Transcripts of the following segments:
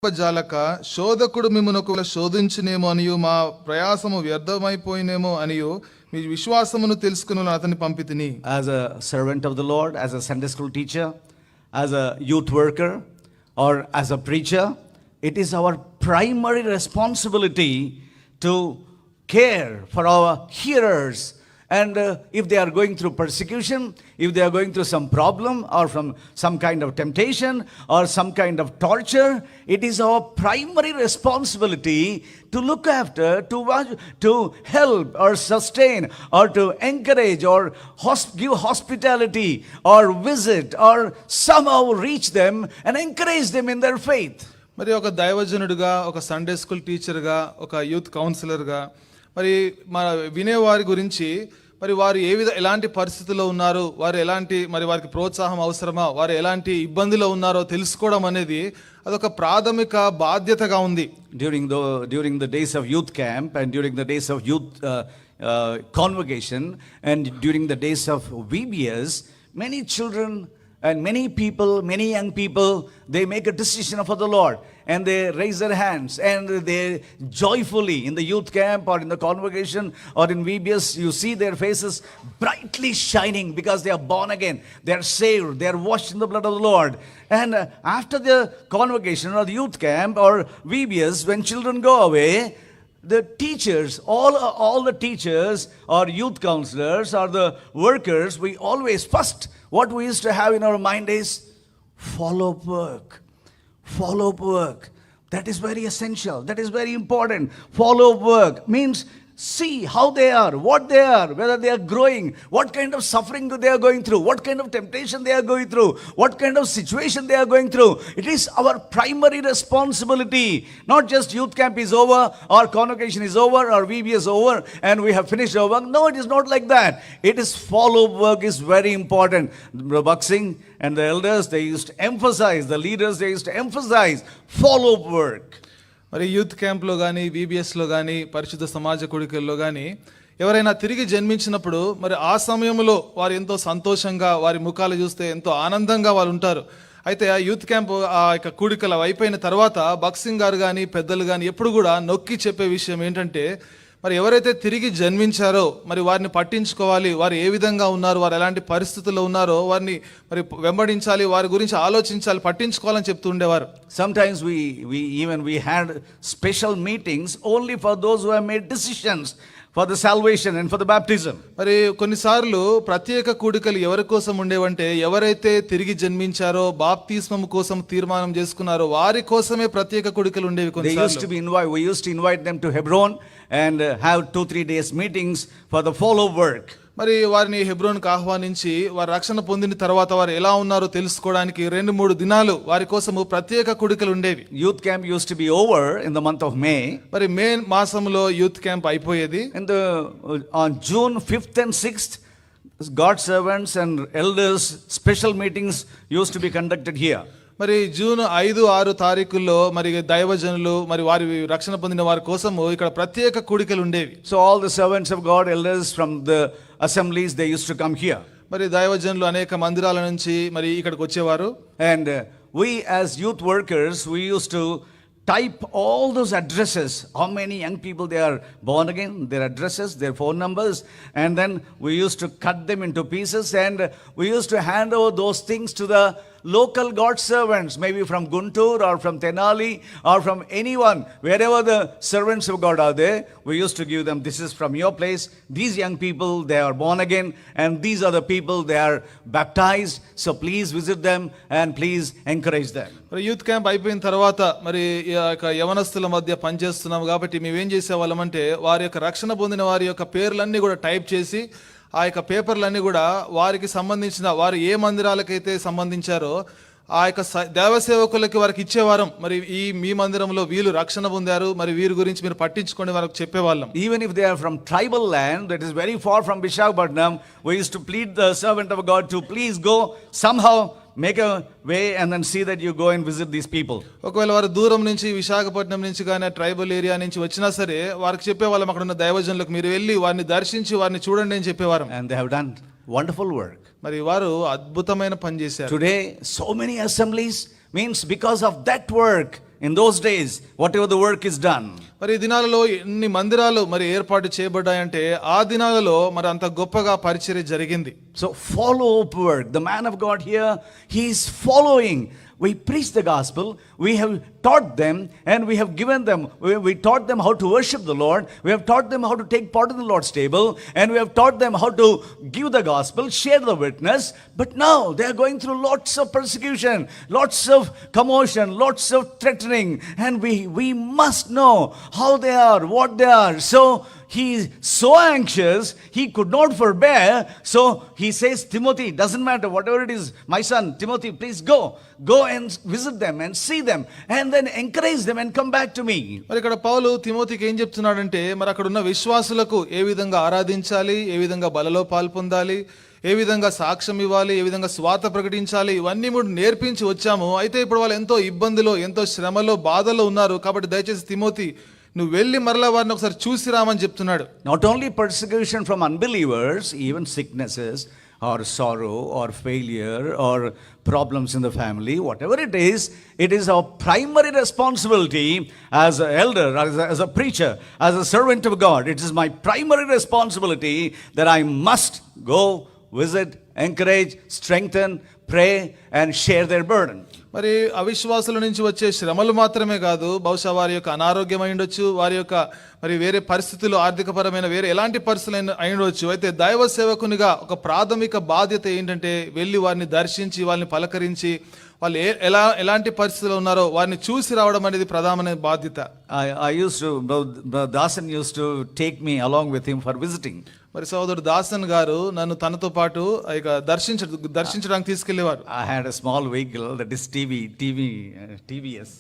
జాలక శోధకుడు మిమ్మును ఒకవేళ శోధించునేమో అనియు మా ప్రయాసము వ్యర్థమైపోయినేమో అనియు మీ విశ్వాసమును తెలుసుకుని అతన్ని పంపితిని. As a servant of the Lord, as a Sunday school teacher, as a youth worker, or as a preacher, it is our primary responsibility to care for our hearers. And if they are going through persecution, if they are going through some problem or from some kind of temptation or some kind of torture, it is our primary responsibility to look after, to help or sustain or to encourage or give hospitality or visit or somehow reach them and encourage them in their faith. మరి ఒక దైవజనుడిగా, ఒక Sunday school టీచర్గా, ఒక youth కౌన్సిలర్గా మరి మన వినేవారి గురించి మరి వారు ఎలాంటి పరిస్థితుల్లో ఉన్నారు, వారు ఎలాంటి మరి వారికి ప్రోత్సాహం అవసరమా, వారు ఎలాంటి ఇబ్బందిలో ఉన్నారో తెలుసుకోవడం అనేది అదొక ప్రాథమిక బాధ్యతగా ఉంది. During the days of youth camp and during the days of youth convocation and during the days of VBS, many children and many people, many young people, they make a decision for the Lord and they raise their hands and they joyfully in the youth camp or in the convocation or in VBS, you see their faces brightly shining because they are born again, they are saved, they are washed in the blood of the Lord. And after the convocation or the youth camp or VBS, when children go away, the teachers, all the teachers or youth counselors or the workers, we always first what we used to have in our mind is follow-up work. Follow-up work. That is very essential. That is very important. Follow-up work means see how they are, what they are, whether they are growing, what kind of suffering they are going through, what kind of temptation they are going through, what kind of situation they are going through. It is our primary responsibility. Not just youth camp is over or convocation is over or VBS over and we have finished our work. No, it is not like that. It is follow-up work is very important. Bhakt Singh and the elders, they used to emphasize, the leaders, they used to emphasize follow-up work. మరి youth క్యాంప్లో కానీ, VBSలో కానీ, పరిశుద్ధ సమాజ కూడికల్లో కానీ ఎవరైనా తిరిగి జన్మించినప్పుడు మరి ఆ సమయంలో వారు ఎంతో సంతోషంగా, వారి ముఖాలు చూస్తే ఎంతో ఆనందంగా వాళ్ళు ఉంటారు. అయితే ఆ యూత్ క్యాంప్ ఆ యొక్క కూడికలు అయిపోయిన తర్వాత భక్త్ సింగ్ గారు కానీ, పెద్దలు కానీ ఎప్పుడు కూడా నొక్కి చెప్పే విషయం ఏంటంటే మరి ఎవరైతే తిరిగి జన్మించారో మరి వారిని పట్టించుకోవాలి, వారు ఏ విధంగా ఉన్నారు, వారు ఎలాంటి పరిస్థితుల్లో ఉన్నారో వారిని మరి వెంబడించాలి, వారి గురించి ఆలోచించాలి, పట్టించుకోవాలని చెప్తూ ఉండేవారు. Sometimes we had special meetings only for those who have made decisions for the salvation and for the baptism. మరి కొన్నిసార్లు ప్రత్యేక కూడికలు ఎవరి కోసం ఉండేవంటే ఎవరైతే తిరిగి జన్మించారో బాప్తిస్మం కోసం తీర్మానం చేసుకున్నారో వారి కోసమే ప్రత్యేక కూడికలు ఉండేవి. We used to invite them to Hebron and have 2-3 days meetings for the follow work. మరి వారిని హెబ్రోన్కి ఆహ్వానించి వారు రక్షణ పొందిన తర్వాత వారు ఎలా ఉన్నారో తెలుసుకోవడానికి 2-3 దినాలు వారి కోసము ప్రత్యేక కూడికలు ఉండేవి. Youth camp used to be over in the month of May. మరి మే మాసంలో యూత్ క్యాంప్ అయిపోయేది. On June 5th and 6th, God's servants and elders special meetings used to be conducted here. మరి జూన్ 5-6 తారీఖుల్లో మరి దైవజనులు మరి వారి రక్షణ పొందిన వారి కోసము ఇక్కడ ప్రత్యేక కూడికలు ఉండేవి. So all the servants of God, elders from the assemblies, they used to come here. మరి దైవజనులు అనేక మందిరాల నుంచి మరి ఇక్కడికి వచ్చేవారు. And we as youth workers, we used to type all those addresses, how many young people they are born again, their addresses, their phone numbers, and then we used to cut them into pieces and we used to hand over those things to the local God servants, maybe from Guntur or from Tenali or from anyone, wherever the servants of God are there, we used to give them, this is from your place, these young people, they are born again, and these are the people, they are baptized, so please visit them and please encourage them. మరి youth camp అయిపోయిన తర్వాత మరి యవనస్తుల మధ్య పనిచేస్తున్నాం కాబట్టి మేమేం చేసేవాళ్ళమంటే వారి యొక్క రక్షణ పొందిన వారి యొక్క పేర్లన్నీ కూడా టైప్ చేసి ఆ యొక్క పేపర్లన్నీ కూడా వారికి సంబంధించిన వారు ఏ మందిరాలకైతే సంబంధించారో ఆ యొక్క దేవసేవకులకి వారికి ఇచ్చేవారం. మరి మీ మందిరంలో వీళ్ళు రక్షణ పొందారు, మరి వీరి గురించి మీరు పట్టించుకొని వారికి చెప్పేవాళ్ళం. Even if they are from tribal land that is very far from Visakhapatnam, we used to plead the servant of God to please go somehow make a way and then see that you go and visit these people. ఒకవేళ వారు దూరం నుంచి విశాఖపట్నం నుంచి కానీ tribal area నుంచి వచ్చినా సరే వారికి చెప్పేవాళ్ళం, అక్కడ ఉన్న దైవజనులకు మీరు వెళ్ళి వారిని దర్శించి వారిని చూడండి అని చెప్పేవారం. And they have done wonderful work. మరి వారు అద్భుతమైన పని చేశారు. Today so many assemblies means because of that work in those days, whatever the work is done. మరి ఈ దినాలలో ఎన్ని మందిరాలు మరి ఏర్పాటు చేయబడ్డాయంటే ఆ దినాలలో మరి అంత గొప్పగా పరిచర్య జరిగింది. So follow up work. The man of God here, he is following. We preach the gospel, we have taught them, and we have given them, we taught them how to worship the Lord, we have taught them how to take part in the Lord's table, and we have taught them how to give the gospel, share the witness. But now they are going through lots of persecution, lots of commotion, lots of threatening, and we must know how they are, what they are. So he is so anxious, he could not forbear. So he says, Timothy, doesn't matter, whatever it is, my son, Timothy, please go and visit them and see them and then encourage them and come back to me. మరి ఇక్కడ పౌలు తిమోతికి ఏం చెప్తున్నాడంటే మరి అక్కడ ఉన్న విశ్వాసులకు ఏ విధంగా ఆరాధించాలి, ఏ విధంగా బలలో పాల్పొందాలి, ఏ విధంగా సాక్ష్యం ఇవ్వాలి, ఏ విధంగా స్వాత ప్రకటించాలి, ఇవన్నీ కూడా నేర్పించి వచ్చాము. అయితే ఇప్పుడు వాళ్ళు ఎంతో ఇబ్బందిలో, ఎంతో శ్రమలో, బాధలో ఉన్నారు. కాబట్టి దయచేసి తిమోతి నువ్వు వెళ్ళి మరలా వారిని ఒకసారి చూసి రామని చెప్తున్నాడు. Not only persecution from unbelievers, even sicknesses or sorrow or failure or problems in the family, whatever it is our primary responsibility as an elder, as a preacher, as a servant of God. It is my primary responsibility that I must go visit, encourage, strengthen, pray and share their burden. మరి అవిశ్వాసుల నుంచి వచ్చే శ్రమలు మాత్రమే కాదు, బహుశా వారి యొక్క అనారోగ్యం అయి ఉండొచ్చు, వారి యొక్క మరి వేరే పరిస్థితులు, ఆర్థికపరమైన వేరే ఎలాంటి పరిస్థితులు అయి ఉండొచ్చు. అయితే దైవ సేవకునిగా ఒక ప్రాథమిక బాధ్యత ఏంటంటే వెళ్ళి వారిని దర్శించి, వాళ్ళని పలకరించి, వాళ్ళు ఎలాంటి పరిస్థితుల్లో ఉన్నారో వారిని చూసి రావడం అనేది ప్రధానమైన బాధ్యత. I used to, Brother Dasan used to take me along with him for visiting. మరి సోదరుడు దాసన్ గారు నన్ను తనతో పాటు ఇక దర్శించడానికి తీసుకెళ్లేవారు. I had a small vehicle, that is TVS.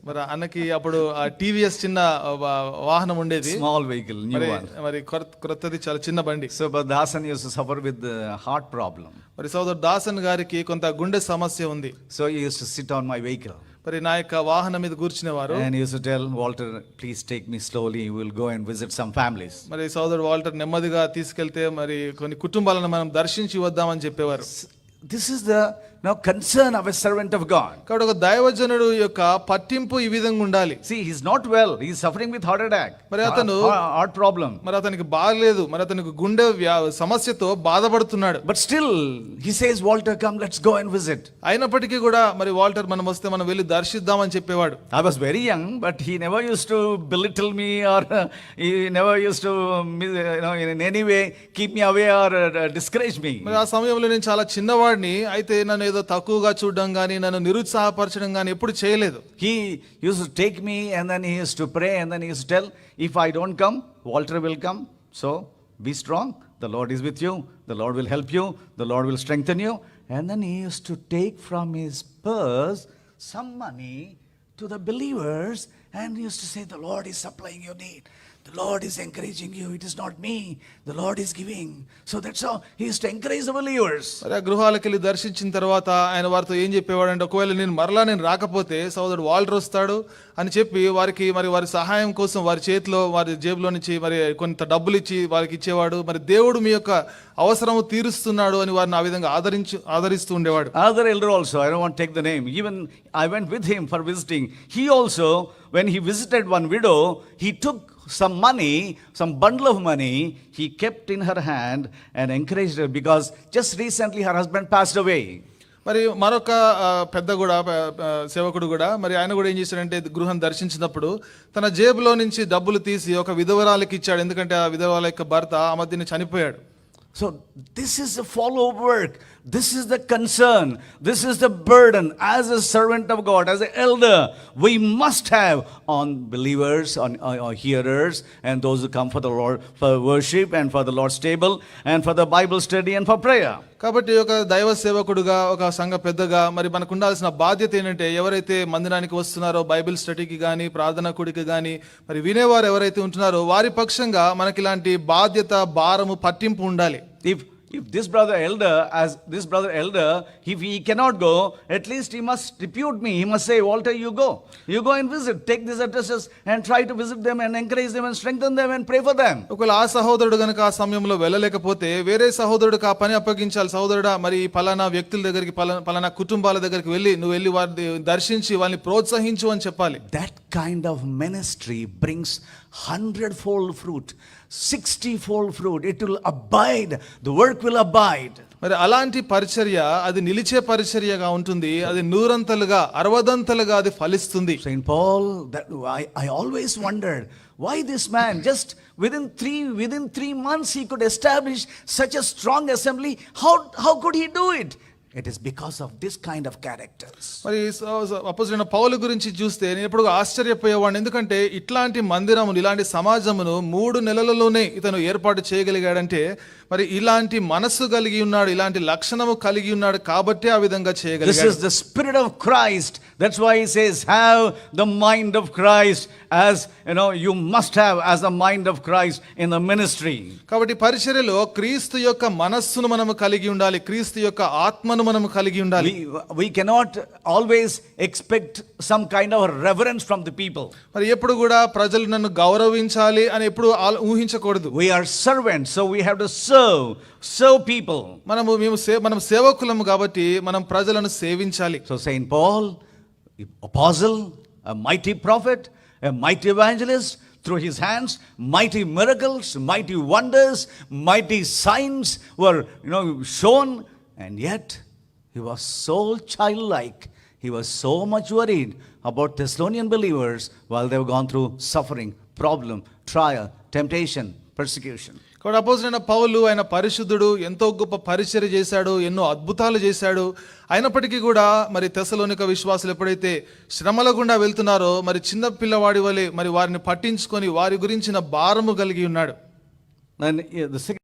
మరి అన్నకి అప్పుడు ఆ టీవీఎస్ చిన్న వాహనం ఉండేది, Small vehicle, new one. మరి కొత్తది చాలా చిన్న బండి. So but Dasan used to suffer with the heart problem. మరి సోదరుడు దాసన్ గారికి కొంత గుండె సమస్య ఉంది. So he used to sit on my vehicle. మరి నా యొక్క వాహనం మీద కూర్చునేవారు. And he used to tell Walter, please take me slowly, we will go and visit some families. మరి సోదరుడు వాల్టర్ నెమ్మదిగా తీసుకెళ్తే మరి కొన్ని కుటుంబాలను మనం దర్శించి వద్దామని చెప్పేవారు. This is the concern of a servant of God. కాబట్టి ఒక దైవజనుడు యొక్క పట్టింపు ఈ విధంగా ఉండాలి. See, he's not well, he's suffering with heart attack, మరి అతను heart problem. మరి అతనికి బాగలేదు, మరి అతనికి గుండె సమస్యతో బాధపడుతున్నాడు. But still he says, Walter, come, let's go and visit. అయినప్పటికీ కూడా మరి వాల్టర్ మనం వస్తే మనం వెళ్ళి దర్శిద్దామని చెప్పేవాడు. I was very young, but he never used to belittle me or he never used to in any way keep me away or discourage me. మరి ఆ సమయంలో నేను చాలా చిన్నవాడిని, అయితే నన్ను ఏదో తక్కువగా చూడడం కానీ నన్ను నిరుత్సాహపరచడం కానీ ఎప్పుడు చేయలేదు. He used to take me and then he used to pray and then he used to tell, if I don't come, Walter will come. So be strong, the Lord is with you, the Lord will help you, the Lord will strengthen you. And then he used to take from his purse some money to the believers and he used to say, the Lord is supplying your need, the Lord is encouraging you, it is not me, the Lord is giving. So that's how he used to encourage the believers. మరి ఆ గృహాలకు వెళ్ళి దర్శించిన తర్వాత ఆయన వారితో ఏం చెప్పేవాడు అంటే, ఒకవేళ నేను రాకపోతే సోదరుడు వాల్టర్ వస్తాడు అని చెప్పి వారికి మరి వారి సహాయం కోసం వారి చేతిలో వారి జేబులో నుంచి మరి కొంత డబ్బులు ఇచ్చి వారికి ఇచ్చేవాడు. మరి దేవుడు మీ యొక్క అవసరము తీరుస్తున్నాడు అని వారిని ఆ విధంగా ఆదరిస్తూ ఉండేవాడు. Other elder also, I don't want to take the name, even I went with him for visiting. He also, when he visited one widow, he took some money, some bundle of money, he kept in her hand and encouraged her because just recently her husband passed away. మరి మరొక పెద్ద కూడా సేవకుడు కూడా మరి ఆయన కూడా ఏం చేశాడంటే గృహం దర్శించినప్పుడు తన జేబులో నుంచి డబ్బులు తీసి ఒక విధవరాలకి ఇచ్చాడు. ఎందుకంటే ఆ విధవరాల యొక్క భర్త ఆ మధ్యన చనిపోయాడు. So this is the follow-up work. This is the concern. This is the burden as a servant of God, as an elder. We must have on believers, on hearers, and those who come for the Lord, for worship and for the Lord's table and for the Bible study and for prayer. కాబట్టి ఒక దైవ సేవకుడుగా, ఒక సంఘ పెద్దగా మరి మనకు ఉండాల్సిన బాధ్యత ఏంటంటే, ఎవరైతే మందిరానికి వస్తున్నారో బైబిల్ స్టడీకి కానీ ప్రార్థనా కూడికి కానీ మరి వినేవారు ఎవరైతే ఉంటున్నారో వారి పక్షంగా మనకి ఇలాంటి బాధ్యత, భారము, పట్టింపు ఉండాలి. if this brother elder, if he cannot go, at least he must repute me. He must say, Walter, you go and visit, take these addresses and try to visit them and encourage them and strengthen them and pray for them. ఒకవేళ ఆ సహోదరుడు గనుక ఆ సమయంలో వెళ్ళలేకపోతే వేరే సహోదరుడికి ఆ పని అప్పగించాలి. సహోదరుడా, మరి ఈ పలానా వ్యక్తుల దగ్గరికి పలానా కుటుంబాల దగ్గరికి వెళ్ళి నువ్వు వెళ్ళి వారిని దర్శించి వాళ్ళని ప్రోత్సహించు అని చెప్పాలి. That kind of ministry brings 100-fold fruit, 60-fold fruit. It will abide. The work will abide. మరి అలాంటి పరిచర్య అది నిలిచే పరిచర్యగా ఉంటుంది. అది 100 60 అది ఫలిస్తుంది. Saint Paul, I always wondered why this man just within 3 months he could establish such a strong assembly. How could he do it? It is because of this kind of characters. మరి అపోస్తలుడైన పౌలు గురించి చూస్తే నేను ఎప్పుడు ఆశ్చర్యపోయేవాడిని. ఎందుకంటే ఇట్లాంటి మందిరమును ఇలాంటి సమాజమును 3 నెలలలోనే ఇతను ఏర్పాటు చేయగలిగాడంటే మరి ఇలాంటి మనస్సు కలిగి ఉన్నాడు, ఇలాంటి లక్షణము కలిగి ఉన్నాడు కాబట్టి ఆ విధంగా This చేయగలిగాడు. is the spirit of Christ. That's why he says, have the mind of Christ, as you must have as the mind of Christ in the ministry. కాబట్టి పరిచర్యలో క్రీస్తు యొక్క మనస్సును మనము కలిగి ఉండాలి, క్రీస్తు యొక్క ఆత్మను మనము కలిగి ఉండాలి. We cannot always expect some kind of reverence from the people. మరి ఎప్పుడు కూడా ప్రజలు నన్ను గౌరవించాలి అని ఎప్పుడు ఊహించకూడదు. We are servants, so we have to serve people. మనం సేవకులము కాబట్టి మనం ప్రజలను సేవించాలి. So Saint Paul, apostle, a mighty prophet, a mighty evangelist, through his hands mighty miracles, mighty wonders, mighty signs were shown, and yet he was so childlike. He was so much worried about Thessalonian believers while they have gone through suffering, problem, trial, temptation, persecution. కాబట్టి అపోస్తలుడైన పౌలు ఆయన పరిశుద్ధుడు, ఎంతో గొప్ప పరిచర్య చేశాడు, ఎన్నో అద్భుతాలు చేశాడు. అయినప్పటికీ కూడా మరి తెస్సలోనిక విశ్వాసులు ఎప్పుడైతే శ్రమల గుండా వెళ్తున్నారో మరి చిన్న పిల్లవాడి వలె మరి వారిని పట్టించుకొని వారి గురించిన భారము కలిగి ఉన్నాడు. Then the second